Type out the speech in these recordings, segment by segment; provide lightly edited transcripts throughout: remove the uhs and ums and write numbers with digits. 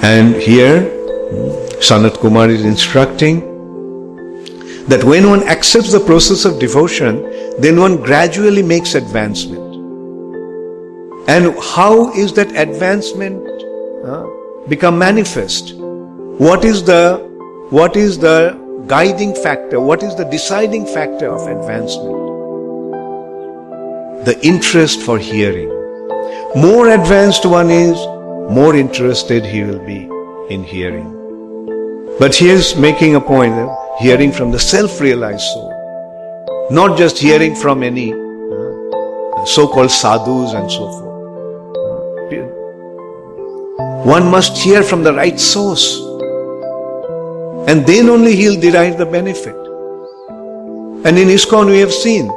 And here, Sanat Kumara is instructing that when one accepts the process of devotion, then one gradually makes advancement. And how is that advancement become manifest? What is the guiding factor? What is the deciding factor of advancement? The interest for hearing. More advanced one is, more interested he will be in hearing. But he is making a point of hearing from the self-realized soul. Not just hearing from any so-called sadhus and so forth. One must hear from the right source. And then only he'll derive the benefit. And in IKSCON we have seen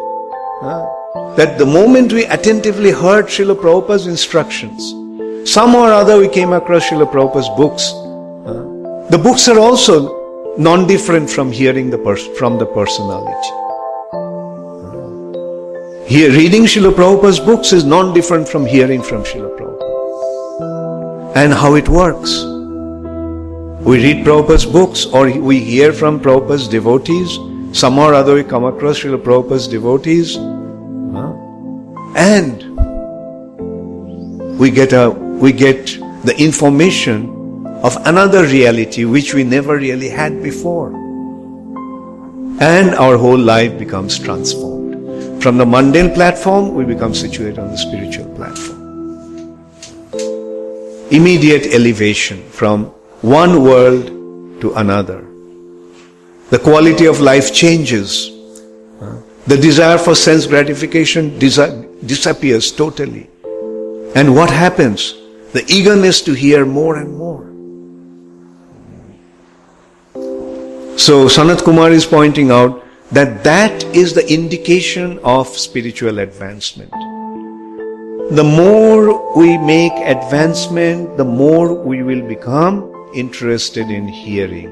that the moment we attentively heard Srila Prabhupada's instructions, some or other we came across Srila Prabhupada's books. The books are also non-different from hearing from the personality. Here, reading Srila Prabhupada's books is non-different from hearing from Srila Prabhupada. And how it works. We read Prabhupada's books or we hear from Prabhupada's devotees. Some or other we come across Srila Prabhupada's devotees. And we get the information of another reality which we never really had before. And our whole life becomes transformed. From the mundane platform, we become situated on the spiritual platform. Immediate elevation from one world to another. The quality of life changes. The desire for sense gratification disappears totally. And what happens? The eagerness to hear more and more. So Sanat Kumara is pointing out that is the indication of spiritual advancement. The more we make advancement, the more we will become interested in hearing.